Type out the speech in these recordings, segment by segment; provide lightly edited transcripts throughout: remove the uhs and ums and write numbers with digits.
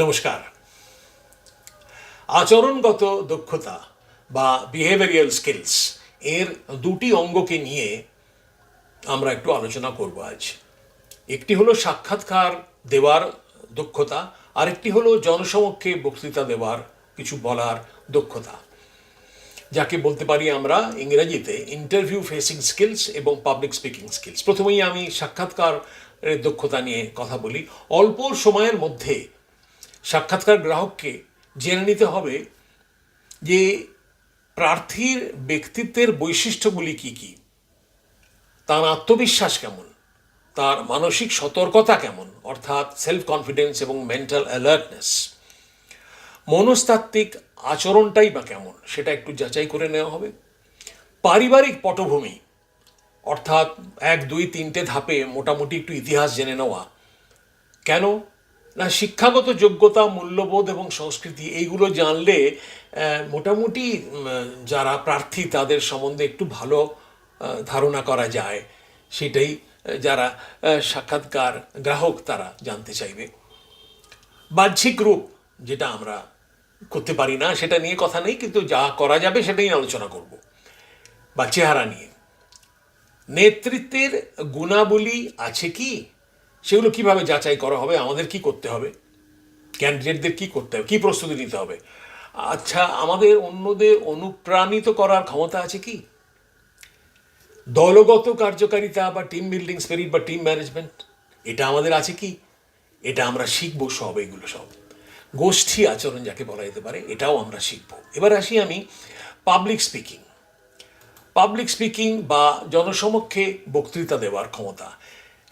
নমস্কার। আচরণগত দক্ষতা বা বিহেভিয়ারিয়াল স্কিলস এর দুটি অঙ্গকে নিয়ে আমরা একটু আলোচনা করব আজ। একটি হলো সাক্ষাৎকার দেওয়ার দক্ষতা, আরেকটি হলো জনসমক্ষে বক্তৃতা দেওয়ার, কিছু বলার দক্ষতা, যাকে বলতে পারি আমরা ইংরেজিতে ইন্টারভিউ ফেসিং স্কিলস এবং পাবলিক স্পিকিং স্কিলস। প্রথমেই আমি সাক্ষাৎকার দক্ষতা নিয়ে কথা বলি। অল্প সময়ের মধ্যে সাক্ষাৎকার গ্রাহককে জেনে নিতে হবে যে প্রার্থীর ব্যক্তিত্বের বৈশিষ্ট্যগুলি কী কী, তার আত্মবিশ্বাস কেমন, তার মানসিক সতর্কতা কেমন অর্থাৎ সেলফ কনফিডেন্স এবং মেন্টাল অ্যালার্টনেস, মনস্তাত্ত্বিক আচরণটাই বা কেমন সেটা একটু যাচাই করে নেওয়া হবে। পারিবারিক পটভূমি অর্থাৎ 1, 2, 3টে ধাপে মোটামুটি একটু ইতিহাস জেনে নেওয়া। কেন না, শিক্ষাগত যোগ্যতা, মূল্যবোধ এবং সংস্কৃতি এইগুলো জানলে মোটামুটি যারা প্রার্থী তাদের সম্বন্ধে একটু ভালো ধারণা করা যায়। সেটাই যারা সাক্ষাৎকার গ্রাহক তারা জানতে চাইবে। বাহ্যিক রূপ, যেটা আমরা করতে পারি না সেটা নিয়ে কথা নেই, কিন্তু যা করা যাবে সেটাই আলোচনা করব। বা চেহারা নিয়ে নেতৃত্বের গুণাবলী আছে কি, সেগুলো কিভাবে যাচাই করা হবে, আমাদের কি করতে হবে, ক্যান্ডিডেটদের কি করতে হবে, কি প্রস্তুতি নিতে হবে। আচ্ছা, আমাদের অন্যদের অনুপ্রাণিত করার ক্ষমতা আছে কি, দলগত কার্যকারিতা বা টিম বিল্ডিং স্পিরিট বা টিম ম্যানেজমেন্ট এটা আমাদের আছে কি, এটা আমরা শিখবো সব। এগুলো সব গোষ্ঠী আচরণ যাকে বলা যেতে পারে, এটাও আমরা শিখবো। এবার আসি আমি পাবলিক স্পিকিং বা জনসমক্ষে বক্তৃতা দেওয়ার ক্ষমতা।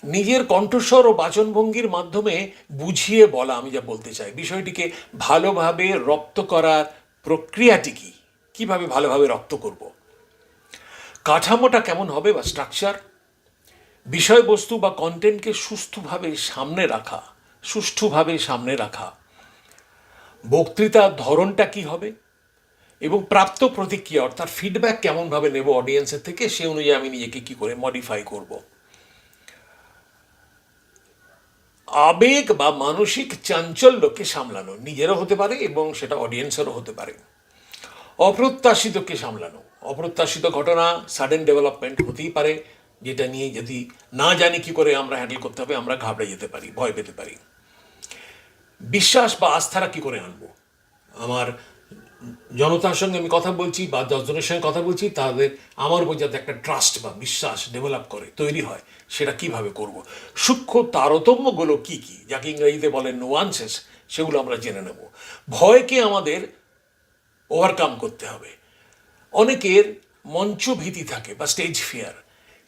নিজের কণ্ঠস্বর ও বাচনভঙ্গির মাধ্যমে বুঝিয়ে বলা, আমি যা বলতে চাই বিষয়টিকে ভালোভাবে রপ্ত করার প্রক্রিয়াটি কি, কীভাবে ভালোভাবে রপ্ত করব, কাঠামোটা কেমন হবে বা স্ট্রাকচার, বিষয়বস্তু বা কন্টেন্টকে সুষ্ঠুভাবে সামনে রাখা, বক্তৃতার ধরনটা কি হবে এবং প্রাপ্ত প্রতিক্রিয়া অর্থাৎ ফিডব্যাক কেমনভাবে নেব অডিয়েন্সের থেকে, সে অনুযায়ী আমি নিজেকে কি করে মডিফাই করব। আবেগ বা মানসিক চাঞ্চল্যকে সামলানো, নিজেরও হতে পারে এবং সেটা অডিয়েন্সেরও হতে পারে। অপ্রত্যাশিতকে সামলানো, অপ্রত্যাশিত ঘটনা, সাডেন ডেভেলপমেন্ট হতেই পারে, যেটা নিয়ে যদি না জানি কি করে আমরা হ্যান্ডেল করতে হবে, আমরা ঘাবড়ে যেতে পারি, ভয় পেতে পারি। বিশ্বাস বা আস্থারা কি করে আনবো, আমার জনতার সঙ্গে আমি কথা বলছি বা 10 জনের সঙ্গে কথা বলছি, তাদের আমার উপর যাতে একটা ট্রাস্ট বা বিশ্বাস ডেভেলপ করে তৈরি হয়, সেটা কিভাবে করব। সূক্ষ্ম তারতম্যগুলো কি কি, যাকে ইংরেজিতে বলে নুয়ান্সেস, সেগুলো আমরা জেনে নেব। ভয়কে আমাদের ওভারকাম করতে হবে। অনেকের মঞ্চভীতি থাকে বা স্টেজ ফিয়ার,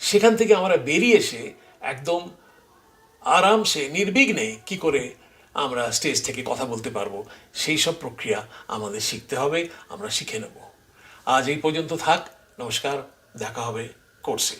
সেখান থেকে আমরা বেরিয়ে এসে একদম আরামসে নির্বিঘ্নে কি করে আমরা স্টেজ থেকে কথা বলতে পারবো, সেই সব প্রক্রিয়া আমাদের শিখতে হবে, আমরা শিখে নেব। আজ এই পর্যন্ত থাক। নমস্কার, দেখা হবে কোর্সে।